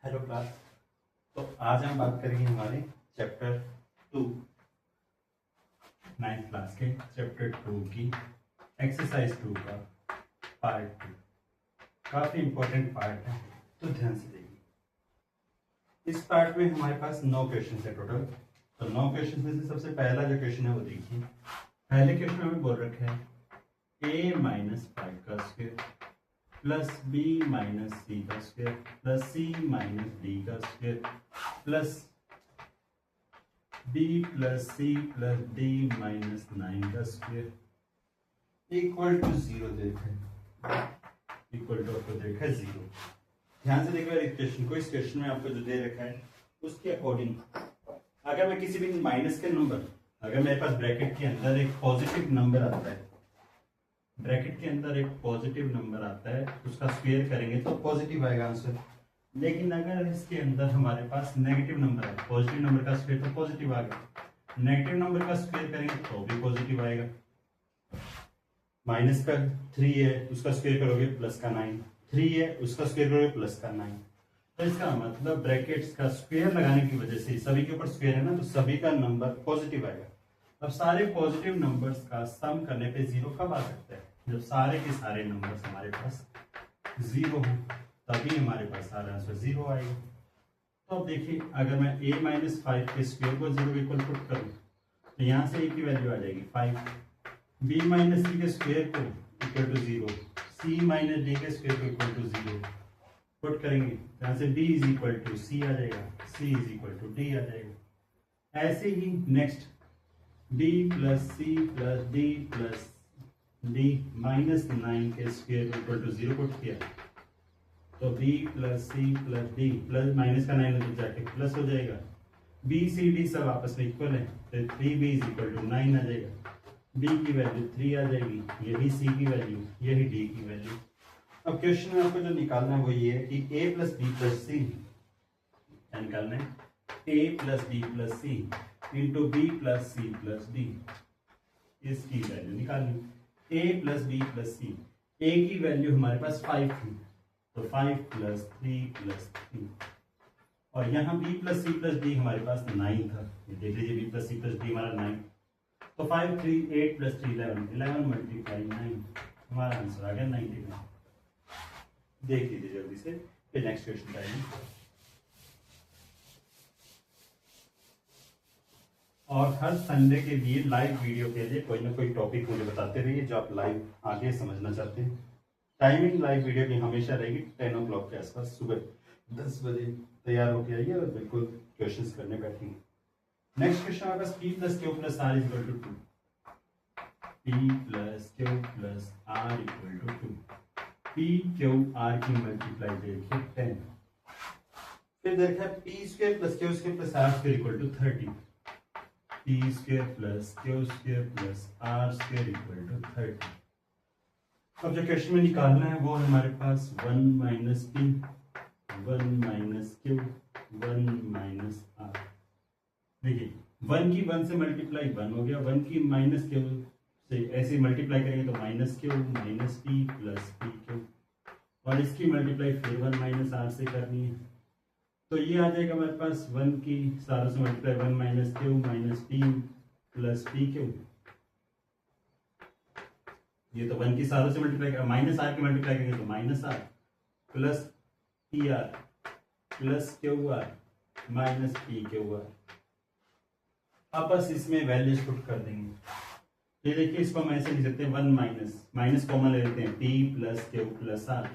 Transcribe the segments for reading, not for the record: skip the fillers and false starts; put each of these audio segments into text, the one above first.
Hello class. तो आज हम बात करेंगे हमारे चैप्टर 2 9th क्लास के चैप्टर 2 की एक्सरसाइज 2 का पार्ट 2। काफी इंपॉर्टेंट पार्ट है, तो ध्यान से देखिए। इस पार्ट में हमारे पास 9 क्वेश्चन है टोटल। तो 9 क्वेश्चन में से सबसे पहला जो क्वेश्चन है वो देखिए। पहले क्वेश्चन में बोल रखा है a माइनस 5 का square plus b minus C का square plus c minus D का square plus b plus c plus d minus 9 का स्क्वायर इक्वल टू 0 देखा है। इक्वल टू आपको देखा है 0। ध्यान से देखो इस क्वेश्चन को। इस क्वेश्चन में आपको जो दे रखा है उसके अकॉर्डिंग अगर मैं किसी भी माइनस के नंबर, अगर मेरे पास ब्रैकेट के अंदर एक पॉजिटिव नंबर आता है, ब्रैकेट के अंदर एक पॉजिटिव नंबर आता है, उसका स्क्वायर करेंगे तो पॉजिटिव आएगा आंसर। लेकिन अगर इसके अंदर हमारे पास नेगेटिव नंबर है, पॉजिटिव नंबर का स्क्वायर तो पॉजिटिव आ गया, नेगेटिव नंबर का स्क्वायर करेंगे तो भी पॉजिटिव आएगा। माइनस का 3 है, उसका स्क्वायर करोगे प्लस का 9, 3 है उसका स्क्वायर करोगे प्लस का 9। तो इसका मतलब ब्रैकेट्स का स्क्वायर लगाने की वजह से सभी के ऊपर स्क्वायर है ना, तो सभी का नंबर पॉजिटिव आएगा। अब सारे पॉजिटिव नंबर्स का सम करने पे 0 कब आ सकता है? जब सारे के सारे नंबर्स हमारे पास 0 हो, तभी हमारे पास सारा आंसर 0 आएगा। तो अब देखिए, अगर मैं a माइनस 5 के स्क्वायर को 0 इक्वल पुट करूं तो यहाँ से a की वैल्यू आ जाएगी 5, b माइनस सी के स्क्वायर को equal to 0, c minus D के स्क्वायर को इक्वल टू 0 पुट करेंगे, यहाँ से b is equal to c आ जाएगा, c is equal to d आ जाएगा। ऐसे ही next b plus C plus D plus D minus 9 के स्क्वायर इक्वल टू 0 पुट किया तो b plus C plus D plus minus का 9 अंदर जाके प्लस हो जाएगा। b सी डी सब आपस में इक्वल है तो 3b इज इक्वल टू 9 आ जाएगा। b की वैल्यू 3 आ जाएगी, यही c की वैल्यू, यही d की वैल्यू। अब क्वेश्चन में आपको जो निकालना है वो ये है कि a plus B plus C निकालना है, a plus B plus C into B plus C plus D, इसकी वैल्यू निकालनी। a plus B plus C, a की वैल्यू हमारे पास 5 थी तो 5 प्लस 3 प्लस 3, और यहाँ b plus C plus D हमारे पास 9 था। ये देख लीजिए b plus C plus D हमारा 9, तो 5 3 8 प्लस 3 11, 11 मल्टीप्लाई 9, हमारा आंसर आ गया 99। देख लीजिए जल्दी से, फिर नेक्स्ट क्वेश्चन आएंगे। और हर संडे के लिए लाइव वीडियो के लिए कोई ना कोई टॉपिक मुझे बताते रहिए जो आप लाइव आगे समझना चाहते हैं। टाइमिंग लाइव वीडियो की हमेशा रहेगी 10 o'clock के आसपास, सुबह 10 बजे तैयार होके आइए और बिल्कुल क्वेश्चंस करने बैठेंगे। नेक्स्ट क्वेश्चन हमारे पास p plus Q plus R equal to 2, p plus Q plus R equal to 2, p Q R की मल्टीप्लाई देखिए 10, फिर देखा p square plus Q square plus R square equal to 30, p square plus Q square plus R square equal to 30। अब जो question में निकालना है वो हमारे पास 1 minus p, 1 minus Q, 1 minus are. देखिए 1 की 1 से मल्टीप्लाई 1 हो गया, 1 की माइनस क्यू से ऐसे मल्टीप्लाई करेंगे तो minus Q minus p plus p Q, और इसकी मल्टीप्लाई फिर 1 माइनस आर से करनी है तो ये आ जाएगा हमारे पास 1 की सारों से multiply 1 minus Q minus p plus p Q. ये तो 1 की सारों से मल्टीप्लाई माइनस आर की मल्टीप्लाई करेंगे तो minus R plus P R plus Q R minus P Q R. अब बस इसमें वैल्यूज पुट कर देंगे। ये देखिए, इसको हम ऐसे लिख सकते हैं 1 माइनस माइनस कॉमन ले लेते हैं, p plus Q plus R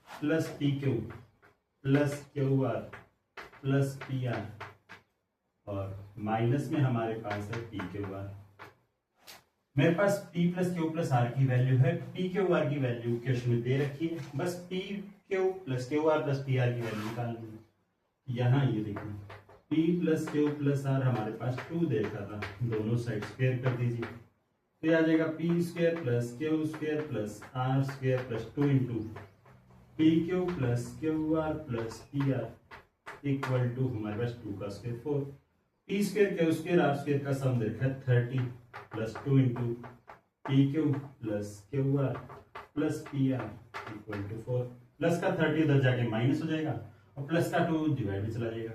plus P Q plus Q R plus P R, और माइनस में हमारे पास है पी क्यू आर। मेरे पास p plus Q plus R की वैल्यू है, p क्यू आर की वैल्यू क्वेश्चन में दे रखी है, बस p Q plus Q R plus P R की वैल्यू निकालनी है। यहाँ ये देखिए p plus Q plus R हमारे पास 2 दे रखा था, दोनों साइड स्क्वायर कर दीजिए तो ये आ जाएगा p square plus Q square plus R square plus 2 into P Q plus Q R plus P R equal to हमारे पास 2 का square 4, p square Q square R square का सम दे रखा है 30 plus 2 into P Q plus Q R plus P R equal to 4, plus का 30 उधर जाके माइनस हो जाएगा और प्लस का 2 डिवाइड में चला जाएगा,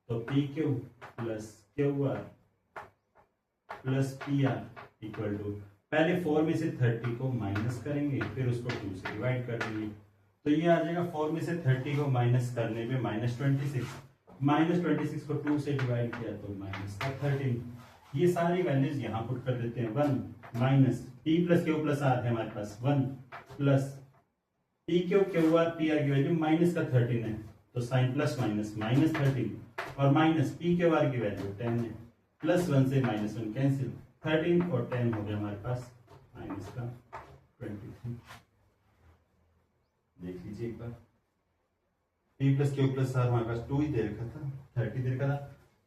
तो P Q plus Q R plus P R equal to, पहले 4 में से 30 को माइनस करेंगे, फिर उसको 2 से डिवाइड कर देंगे, तो ये आ जाएगा 4 में से 30 को माइनस करने पे -26, -26 को 2 से डिवाइड किया तो माइनस का 13। ये सारी वैल्यूज यहाँ पुट कर देते हैं। 1 minus P plus Q plus R है हमारे पास 1 plus P Q Q R P R की वैल्यू माइनस का 13 है, तो साइन प्लस माइनस -13 और माइनस पी क्यू आर की वैल्यू 10 है, प्लस 1 से -1 कैंसिल, 13 और 10 हो गया हमारे पास माइनस का 23। देख लीजिए एक बार, P plus Q plus R हमारे पास 2 ही दे रखा था, 30 दे रखा था,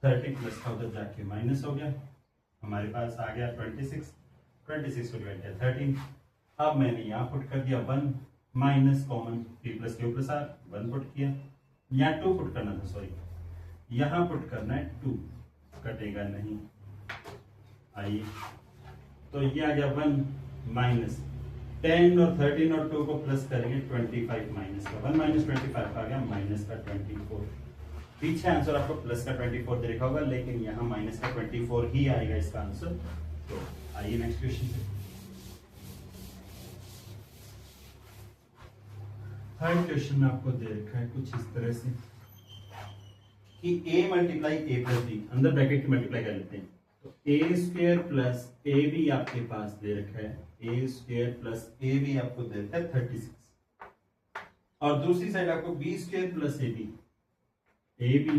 30 प्लस का उधर जाके माइनस हो गया, हमारे पास आ गया 26, 26 को डिवाइड किया 13। अब मैंने यहाँ पुट कर दिया 1 minus common P plus Q plus R 1 put किया, यहाँ 2 पुट करना था, सॉरी यहाँ पुट करना है 2, कटेगा नहीं। आइए तो ये आ गया 1 माइनस 10 और 13 और 2 को प्लस करेंगे 25 माइनस का 1 माइनस 25 आ गया माइनस का 24। पीछे आंसर आपको प्लस का 24 दे रखा होगा, लेकिन यहाँ माइनस का 24 ही आएगा इसका आंसर। तो आइए नेक्स्ट क्वेश्चन पे। थर्ड क्वेश्चन में आपको दे रखा है कुछ इस तरह से कि a multiply a plus B, अंदर ब्रैकेट की मल्टीप्लाई कर लेते हैं, तो a square plus A B आपके पास दे रखा है, a square plus A B आपको दे रखा है 36, और दूसरी साइड आपको b square plus A B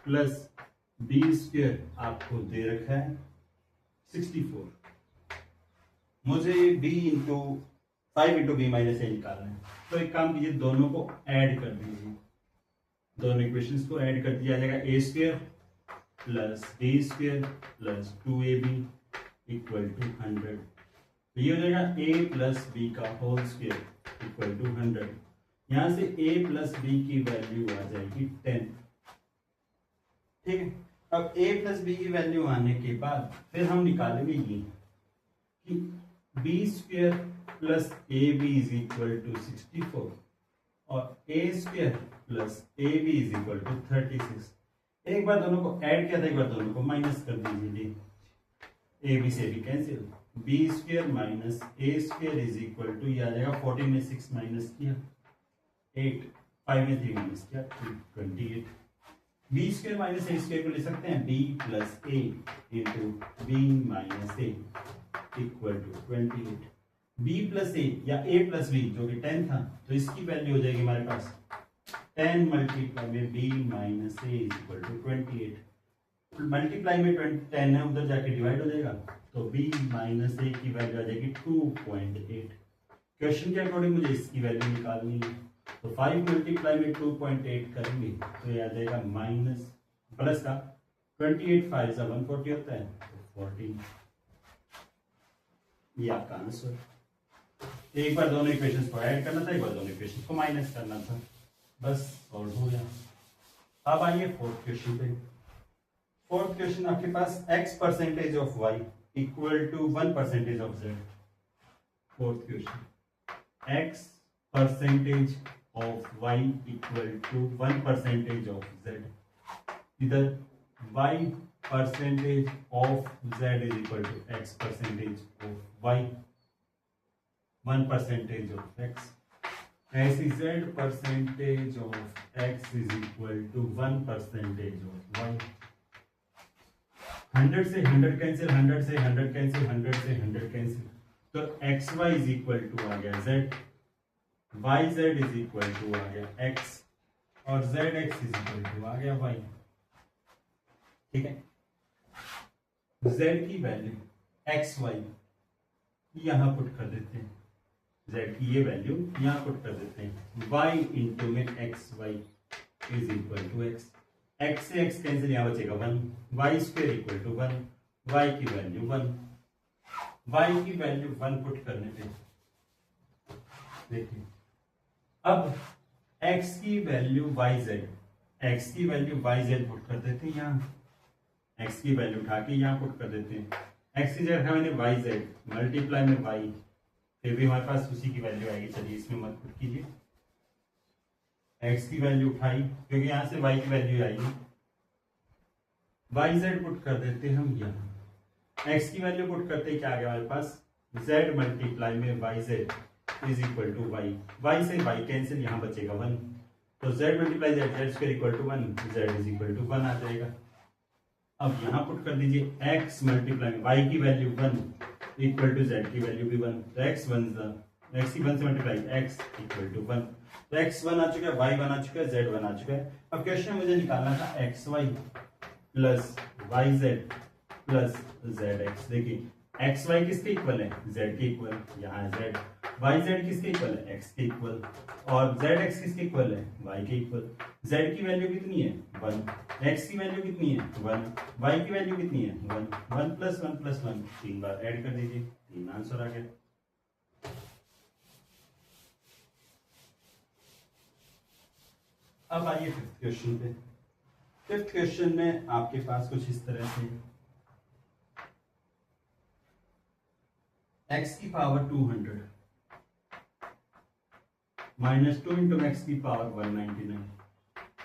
plus B square आपको दे रखा है 64। मुझे b into 5 into B minus A निकालना है, तो एक काम कीजिए, दोनों को ऐड कर दीजिए, दोनों इक्वेशंस को ऐड कर दिया जाएगा, a square plus B square plus 2ab equal to 100। तो ये हो जाएगा a प्लस बी का होल स्क्वायर इक्वल टू 100। यहां से a प्लस बी की वैल्यू आ जाएगी 10। ठीक है, अब a प्लस बी की वैल्यू आने के बाद फिर हम निकालेंगे ये कि B square plus A B is equal to 64 और A square plus A B is equal to 36। एक बार दोनों को ऐड किया था, एक बार दोनों को माइनस कर दीजिए, ए बी से B cancel, B square minus A square is equal to, ये आ जाएगा 14 में 6 माइनस किया 8, 5 में 3 माइनस किया 28। B square minus A square को ले सकते हैं B plus A into B minus A equal to 28। B plus A या ए प्लस बी जो कि 10 था, तो इसकी वैल्यू हो जाएगी हमारे पास 10 मल्टीप्लाई में B minus A equal to 28। Multiply में 10 है, उधर जाके डिवाइड हो जाएगा, तो b माइनस ए की वैल्यू आ जाएगी 2.8। क्वेश्चन के अकॉर्डिंग मुझे इसकी वैल्यू निकालनी है, तो 5 मल्टीप्लाई में 2.8 करेंगे तो ये आ जाएगा माइनस प्लस का 28 5 से 140 होता है, तो 14। ये आपका आंसर। एक बार दोनों इक्वेशंस को ऐड करना था, एक बार दोनों इक्वेशंस को माइनस करना था, बस सॉल्व हो गया। अब आइए फोर्थ क्वेश्चन पे। फोर्थ क्वेश्चन आपके पास x percentage of y equal to 1 percentage of z। Fourth question, x percentage of y equal to 1 percentage of z। इधर y percentage of z is equal to x percentage of y, 1 percentage of x, ऐसी z percentage of x is equal to 1 percentage of y। 100 से 100 cancel, 100 से 100 cancel, 100 से 100 cancel, तो X Y is equal to आ गया z, Y Z is equal to आ गया x, और Z X is equal to आ गया y। ठीक है, z की वैल्यू एक्स वाई यहां पुट कर देते हैं, z की ये वैल्यू यहां पुट कर देते हैं, y इंटू में X Y is equal to x, x से x कैंसिल, यहां बचेगा 1, y square equal to 1, y की वैल्यू 1, y की वैल्यू 1 पुट करने पे देखिए, अब x की वैल्यू yz, x की वैल्यू yz पुट कर देते हैं, यहाँ x की वैल्यू उठा के यहाँ पुट कर देते हैं, x की जगह मैंने yz मल्टीप्लाई में y, फिर भी हमारे पास उसी की वैल्यू आएगी। चलिए इसमें मत पुट कीजिए, x की वैल्यू उठाई क्योंकि यहां से y की वैल्यू आएगी, वाई जेड पुट कर देते हैं हम यहाँ, x की वैल्यू पुट करते हैं, क्या आ गया हमारे पास z मल्टीप्लाई में Y Z is equal to Y से y कैंसिल, यहाँ बचेगा 1, तो z multiply Z square equal to 1, z is equal to 1 आ जाएगा। अब यहाँ पुट कर दीजिए x मल्टीप्लाई में y की वैल्यू 1 इक्वल टू z की वैल्यू भी 1, तो x की 1 से मल्टीप्लाई x इक्वल टू 1, तो x 1 आ चुका है, y 1 आ चुका है, z 1 आ चुका है। अब क्वेश्चन में मुझे निकालना था xy plus yz plus zx। देखिए xy किसके इक्वल है, z के इक्वल, यहाँ z, yz किसके इक्वल है, x के इक्वल, और zx किसके इक्वल है, y के इक्वल। z की वैल्यू कितनी है 1, x की वैल्यू कितनी है 1, y की वैल्यू कितनी है 1, 1 प्लस 1 प्लस 1 तीन बार ऐड कर दीजिए, 3 आंसर आ गया। अब आइए फिफ्थ क्वेश्चन पे। फिफ्थ क्वेश्चन में आपके पास कुछ इस तरह से x की पावर 200 माइनस 2 इंटू एक्स की पावर 199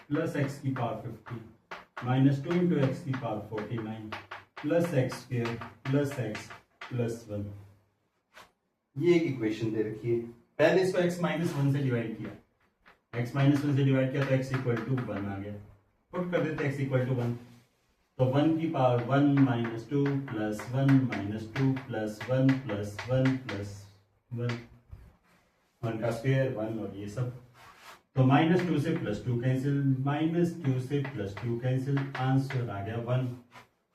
प्लस एक्स की पावर 50 माइनस 2 इंटू एक्स की power 49 plus x square plus X plus 1, ये एक इक्वेशन दे रखी है। पहले इसको x माइनस 1 से डिवाइड किया, x माइनस 1 से डिवाइड किया तो x इक्वल टू 1 आ गया, पुट कर देते x इक्वल टू 1, तो 1 की power 1 minus 2 plus 1 minus 2 plus 1 plus 1 plus 1, 1 का स्क्वायर 1 और ये सब, तो माइनस 2 से प्लस 2 कैंसिल, माइनस 2 से प्लस 2 कैंसिल, आंसर आ गया 1।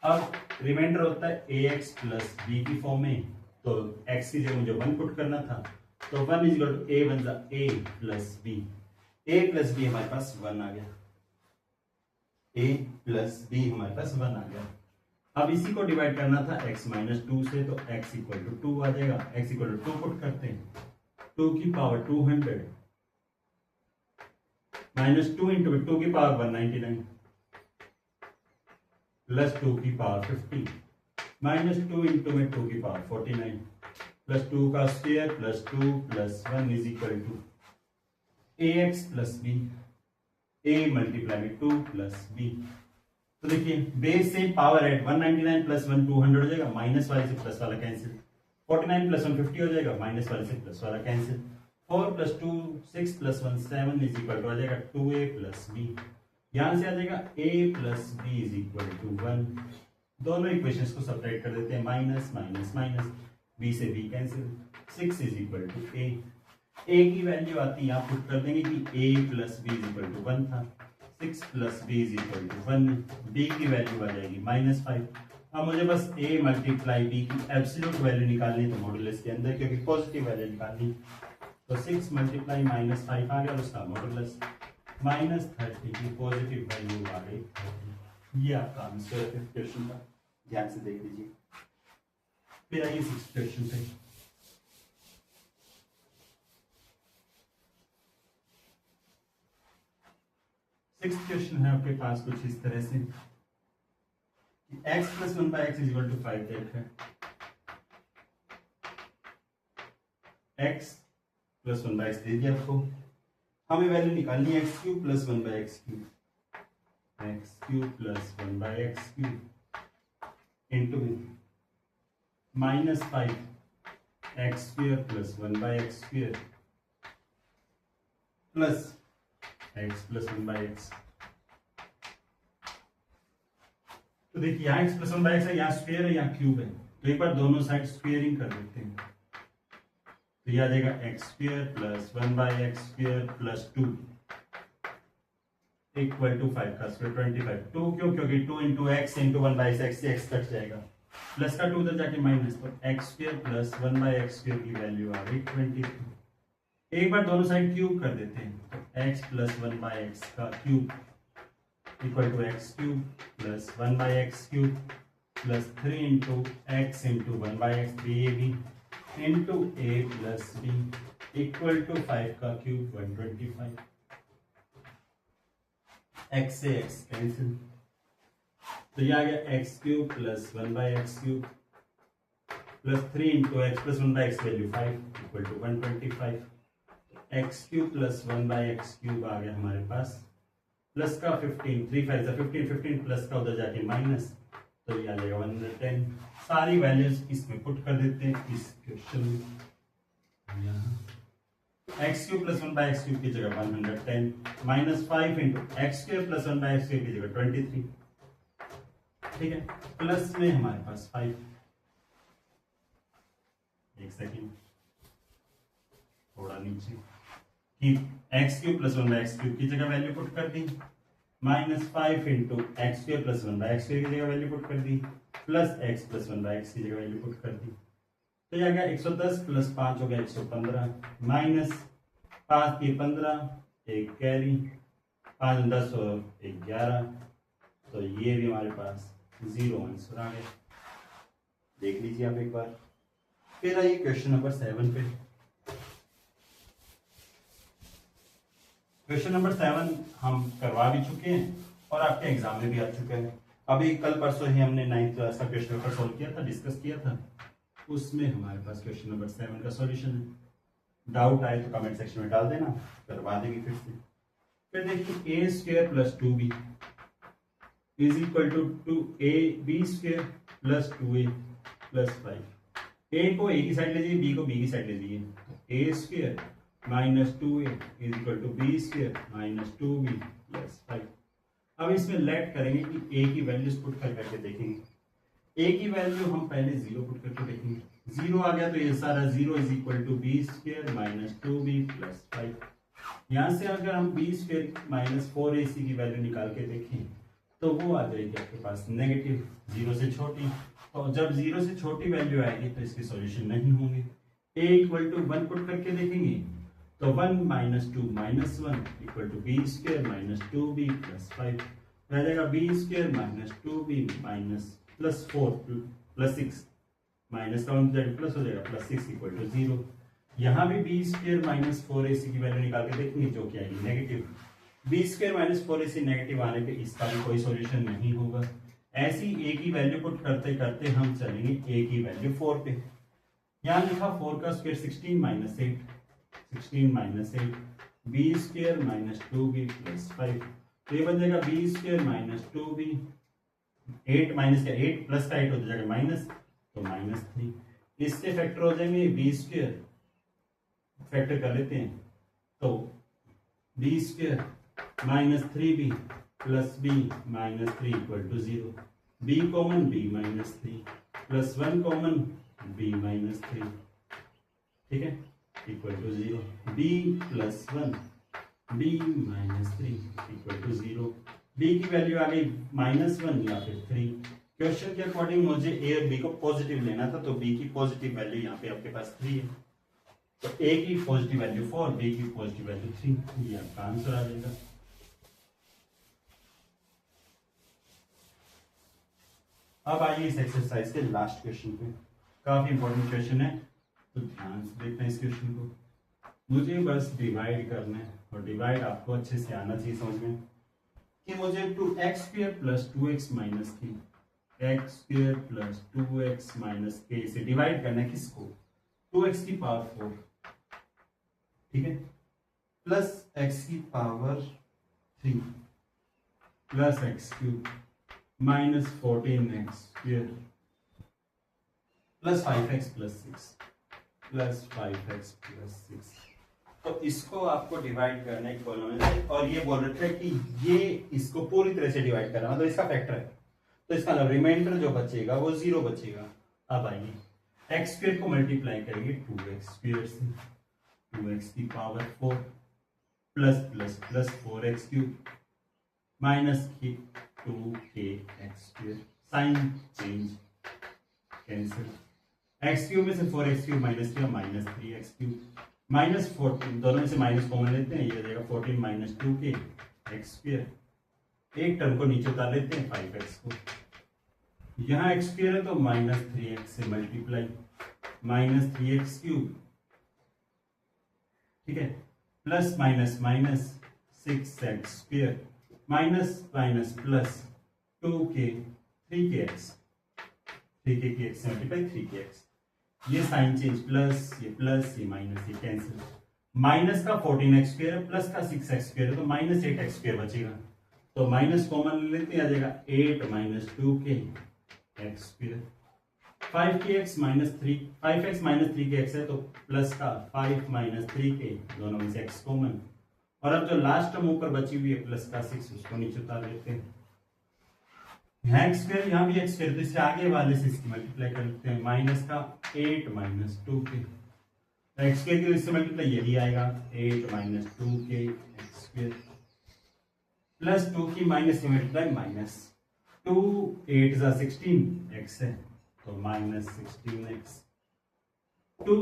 अब रिमाइंडर होता है ax प्लस b की फॉर्म में, तो x की जगह मुझे 1 पुट करना था, तो 1 इज इक्वल टू a बन जा a plus b, a plus b हमारे पास 1 आ गया, a प्लस b हमारे पास 1 आ गया। अब इसी को डिवाइड करना था x माइनस 2 से, तो x इक्वल टू 2 आ जाएगा, x इक्वल टू 2 पुट करते हैं, 2 की पावर 200 माइनस 2 इंटू 2 की पावर 199 प्लस 2 की पावर 50 माइनस 2 इंटू में 2 की पावर 49 प्लस 2 का square plus 2 plus 1 is equal to ax plus b, a multiply में 2 प्लस b। तो देखिए बेस से पावर एड 199 प्लस 1 200 हो जाएगा, माइनस वाले से प्लस वाला कैंसिल, 49 प्लस 1 50 हो जाएगा, माइनस वाले से प्लस वाला cancel, 4 plus 2 6 plus 1 7 is equal to आ जाएगा 2a प्लस b, यहां से आ जाएगा a plus b is equal to 1। दोनों इक्वेशंस को सब्ट्रैक्ट कर देते हैं, माइनस माइनस माइनस, b से b cancel, 6 is equal to a, a की वैल्यू आती है आप पुट कर देंगे कि a plus b is equal to 1 था, 6 plus b is equal to 1, b की वैल्यू आ जाएगी -5। अब मुझे बस a मल्टीप्लाई b की एब्सोल्यूट वैल्यू निकालनी, तो मॉडुलस के अंदर क्योंकि पॉजिटिव वैल्यू निकालनी, तो 6 मल्टीप्लाई -5 आ गया, उसका मॉडुलस -30 की पॉजिटिव वैल्यू आ गई। ये आपका आंसर है फिफ्थ क्वेश्चन का, ध्यान से देख लीजिए। फिर आइए सिक्स्थ क्वेश्चन पे। सिक्स्थ क्वेश्चन है आपके पास कुछ इस तरह से, x plus 1 by X is equal to 5 दे रखा है, x प्लस 1 बाई एक्स दे दिया आपको, हमें वैल्यू निकालनी है X cube plus 1 by X cube, X cube plus 1 by X cube into -5 X square plus 1 by X square plus X plus 1 by X. तो देखिए यहाँ एक्स प्लस 1 बाई एक्स है, यहाँ स्क्वायर है, यहाँ क्यूब है, तो एक बार दोनों साइड स्क्वेयरिंग कर देते हैं, तो यह आ जाएगा X square plus 1 by X square plus 2 equal to 5 का स्क्वायर 25। 2 क्यों, क्योंकि 2 into X into 1 by X से एक्स कट जाएगा, प्लस का 2 उधर जाके माइनस, तो X square plus 1 by X square की वैल्यू आ गई 23। एक बार दोनों साइड क्यूब कर देते हैं, तो एक्स प्लस 1 बाई एक्स का cube equal to X cube plus 1 by X cube plus 3 into X into 1 by X 3ab into a plus b equal to 5 का क्यूब 125। एक्स से एक्स कैंसिल, तो यह आ गया X cube plus 1 by X cube plus 3 into X plus 1 by X value 5 equal to 125। X cube plus 1/x cube आ गया हमारे पास, plus का 15, 3 5 15, 15 plus का उधर जाके माइनस, तो ये आ जाएगा 110। सारी वैल्यूज इसमें पुट कर देते हैं इस क्वेश्चन में। यहाँ x cube plus 1/x cube की जगह 110 minus 5 into x square plus 1/x cube की जगह 23, ठीक है, प्लस में हमारे पास 5। एक सेकेंड, थोड़ा नीचे कि x cube plus 1/x cube की जगह वैल्यू पुट कर दी, minus 5 into x square plus 1/x square की जगह वैल्यू पुट कर दी, प्लस एक्स प्लस 1/x की जगह वैल्यू पुट कर दी, तो यह आ गया 110 प्लस 5 हो गया 115, माइनस 5 की 15, एक कैरी, 5 10 और 11, तो ये भी हमारे पास 0 आंसर आ गया। देख लीजिए आप एक बार। फिर आइए क्वेश्चन नंबर 7 पे। क्वेश्चन नंबर 7 हम करवा भी चुके हैं और आपके एग्जाम में भी आ चुका है। अभी कल परसों ही हमने 9th क्लास का क्वेश्चन पेपर सॉल्व किया था, डिस्कस किया था, उसमें हमारे पास क्वेश्चन नंबर 7 का सॉल्यूशन है। डाउट आए तो कमेंट सेक्शन में डाल देना, करवा देंगे फिर से। फिर देखिए a square plus 2b is equal to a b square plus 2a plus 5। A को ए की साइड ले जाइए, बी को बी की साइड ले जाइए, a square minus 2a is equal to B square minus 2b plus 5। अब इसमें लेट करेंगे कि ए की वैल्यूज पुट कर करके देखेंगे। ए की वैल्यू हम पहले 0 पुट करके देखेंगे, 0 आ गया तो ये सारा 0 is equal to B square minus 2b plus 5। यहाँ से अगर हम बी स्क्वायर माइनस 4ac की वैल्यू निकाल के देखें तो वो आ जाएगी आपके पास नेगेटिव, 0 से छोटी, तो जब 0 से छोटी वैल्यू आएगी तो इसके सॉल्यूशन नहीं होंगे। a इक्वल टू 1 पुट करके देखेंगे तो 1 minus 2 minus 1 equal to B square minus 2b plus 5, रह जाएगा B square minus 2b minus plus 4 plus 6, minus का 1 प्लस हो जाएगा प्लस 6 इक्वल टू 0। यहाँ भी बी स्क्वायर माइनस 4ac की वैल्यू निकाल के देखेंगे जो कि आएगी negative. B square minus 4ac negative आने पे इसका भी कोई सॉल्यूशन नहीं होगा। ऐसी a की वैल्यू पुट करते करते हम चलेंगे a की वैल्यू 4 पे। यहाँ लिखा 4 का square 16 minus 8, 16 minus 8 B square minus 2b plus 5, तो ये बन जाएगा B square minus 2b, 8 minus का 8 प्लस का 8 हो जाएगा माइनस, तो माइनस 3। इससे फैक्टर हो जाएंगे बी स्क्वायर, फैक्टर कर लेते हैं तो B square minus 3b plus b minus 3 equal to 0, b common b minus 3 plus 1 common b minus 3, ठीक है, equal to 0, b plus 1 b minus 3 equal to 0। b की वैल्यू आ गई -1 या फिर 3। क्वेश्चन के अकॉर्डिंग मुझे a और b को पॉजिटिव लेना था, तो b की पॉजिटिव वैल्यू यहाँ पे आपके पास 3 है, तो a की पॉजिटिव वैल्यू 4, b की पॉजिटिव वैल्यू 3, ये आपका आंसर आ जाएगा। अब आइए इस एक्सरसाइज के लास्ट क्वेश्चन पे, काफी इंपॉर्टेंट क्वेश्चन है, तो ध्यान से देखते हैं इस क्वेश्चन को। मुझे बस डिवाइड करना है और डिवाइड आपको अच्छे से आना चाहिए समझ में कि मुझे 2x square plus 2x minus 3, x square plus 2x minus k से डिवाइड करना है किसको, 2x की पावर 4, ठीक है, प्लस x की power 3 plus x cube minus 14x square plus 5x plus 6 plus 5x plus 6। तो इसको आपको डिवाइड करना है कॉलम में, और ये बोल रहे थे कि ये इसको पूरी तरह से डिवाइड करना, मतलब इसका फैक्टर है, तो इसका रिमाइंडर जो बचेगा वो 0 बचेगा। अब आइए x स्क्वायर को मल्टीप्लाई करेंगे 2x स्क्वायर से, 2x की power 4 plus plus plus 4x cube minus 2kx स्क्वायर, sign change cancel, x cube में से 4x क्यूब माइनस किया माइनस 3x क्यूब, माइनस 14, दोनों में से माइनस कॉमन लेते हैं, ये जाएगा 14 माइनस 2kx स्क्वायर, एक टर्म को नीचे उतार लेते हैं 5x को, यहाँ x स्क्वायर है तो माइनस 3x से मल्टीप्लाई माइनस 3x क्यूब, ठीक है, plus minus minus 6x square minus minus plus 2k 3kx, 3k की x से मल्टीप्लाई 3kx, ये साइन चेंज प्लस ये माइनस ये कैंसिल, माइनस का 14x स्क्वायर है प्लस का 6x स्क्वायर है तो माइनस 8x स्क्वायर बचेगा, तो माइनस कॉमन ले लेते आ जाएगा 8 minus 2k x square, 5x minus 3 के x है तो प्लस का 5 माइनस 3k, दोनों में से x कॉमन, और अब जो लास्ट टर्म ऊपर बची हुई है प्लस का 6 उसको नीचे उतार लेते हैं, यहाँ x स्क्वायर यहाँ भी x स्क्वायर, तो इससे आगे वाले से इसकी मल्टीप्लाई कर लेते हैं, माइनस का 8 माइनस 2k x स्क्वायर की इससे मल्टीप्लाई ये भी आएगा 8 minus 2k x square plus 2 की माइनस से मल्टीप्लाई माइनस 2 8 जा 16 x है तो minus 16x, 2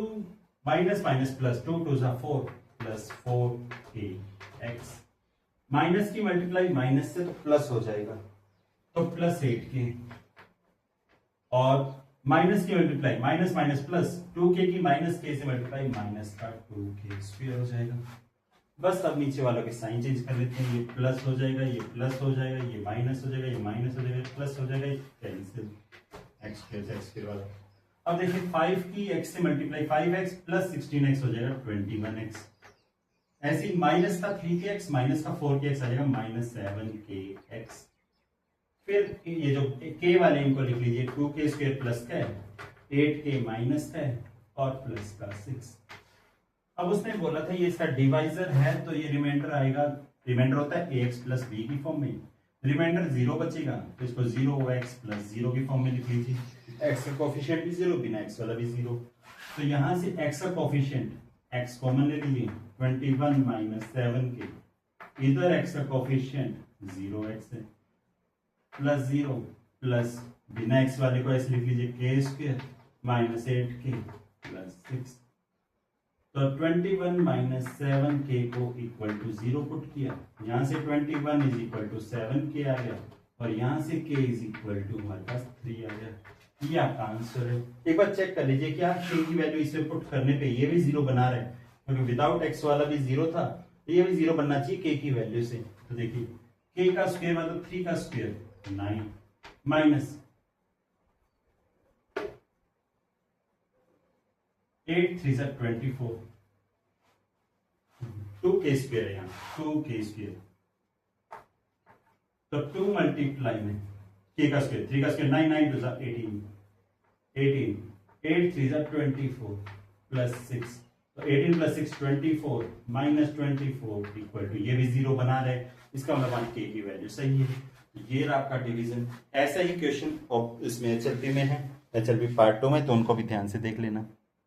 minus minus plus 2 2 जा 4 प्लस 4k x, माइनस की मल्टीप्लाई माइनस से तो प्लस हो जाएगा तो प्लस 8k, और माइनस की multiply minus minus plus 2k की माइनस k से मल्टीप्लाई माइनस का 2k स्क्वायर हो जाएगा। बस अब नीचे वालों के साइन चेंज कर लेते हैं, ये प्लस हो जाएगा, ये प्लस हो जाएगा, ये माइनस हो जाएगा, ये माइनस हो जाएगा, प्लस हो जाएगा, ये कैंसिल, x स्क्वायर वाला। अब देखिए 5 की x से मल्टीप्लाई 5x प्लस 16x हो जाएगा 21x, ऐसे ही माइनस का 3kx माइनस का 4kx आ जाएगा माइनस 7kx, फिर ये जो k वाले इनको लिख लीजिए 2k स्क्वायर प्लस का है 8k माइनस का है और प्लस का 6। अब उसने बोला था ये इसका डिवाइजर है तो ये रिमाइंडर आएगा, रिमाइंडर होता है ax प्लस b की फॉर्म में, रिमाइंडर 0 बचेगा तो इसको 0x प्लस 0 की फॉर्म में लिख लीजिए, x का कोफिशिएंट भी 0 बिना x वाला भी 0, तो यहाँ से x का कोफिशिएंट x कॉमन ले लीजिए 21 माइनस 7k, इधर x का कोफिशिएंट 0x है प्लस 0 प्लस बिना x वाले को ऐसे लिख लीजिए k square minus 8k plus 6, तो 21 माइनस 7k को इक्वल टू 0 पुट किया, यहाँ से 21 इज इक्वल टू 7k आ गया और यहाँ से k इज इक्वल टू हमारे पास 3 आ गया। ये आपका आंसर है। एक बार चेक कर लीजिए क्या k की वैल्यू इसमें पुट करने पे ये भी 0 बना रहा है, क्योंकि विदाउट x वाला भी 0 था तो ये भी 0 बनना चाहिए k की वैल्यू से। तो देखिए k का स्क्वायर मतलब 3 का स्क्वायर 9 माइनस 8 3 जा 24, 2k स्क्वायर है यहाँ 2k स्क्वायर, तो 2 मल्टीप्लाई में k का स्क्वायर 3 का स्क्वायर 9 9 2 जा 18 8 3 जा 24 प्लस 6, तो 18 प्लस 6 24 माइनस 24 इक्वल टू ये भी 0 बना रहे, इसका मतलब k की वैल्यू सही है। ये रहा आपका डिवीजन। ऐसा ही क्वेश्चन इसमें HLP में है, HLP पार्ट 2 में, तो उनको भी ध्यान से देख लेना।